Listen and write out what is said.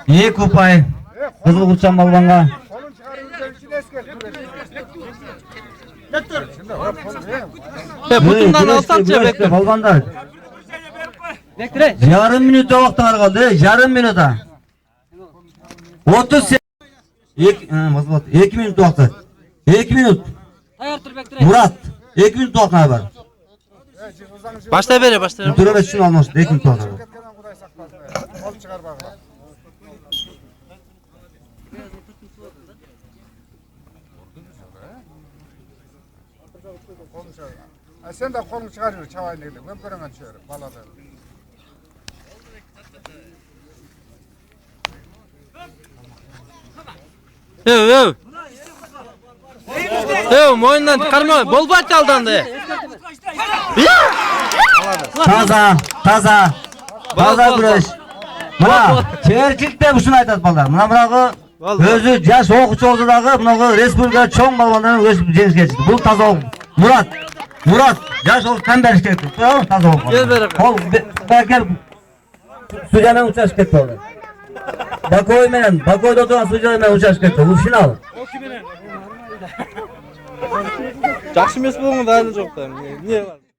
2 upay. Kızıl Kurçan balvonga. Butundan alsatça bekle. Balvonlar. Bekle. Yarım minutda vaqtlar qoldi. Yarım minutda. 30 2 minut vaqti. 2 minut. Hayırdır bekle. Murat. 2 minut vaqtlar var. Başta beri başta. Durab etsin olmaz. 2 minut vaqtlar var. Sen de kolunu çıkarıyor çavayla ilgili. Ben göremem şöyle balada. Moyundan çıkarma. Bol baş çaldandı. Taza güreş. Mana çerçikte buşunu aytat ballar. Mana özü jaş okuçu oldu dağı, bunağı respublika çoğun balvanların öz jеңишке чыкты. Бул таза ok. Murat, jaş okup tam beriş ketdi. Таза ok. Gel beri. Ol gel. Sujamen uçaş ketdi oldu. Bakoyda oturan Sujamen uçaş ketdi. Bu final. Жақсы емес болғанда әлі жоқ та. Не бар?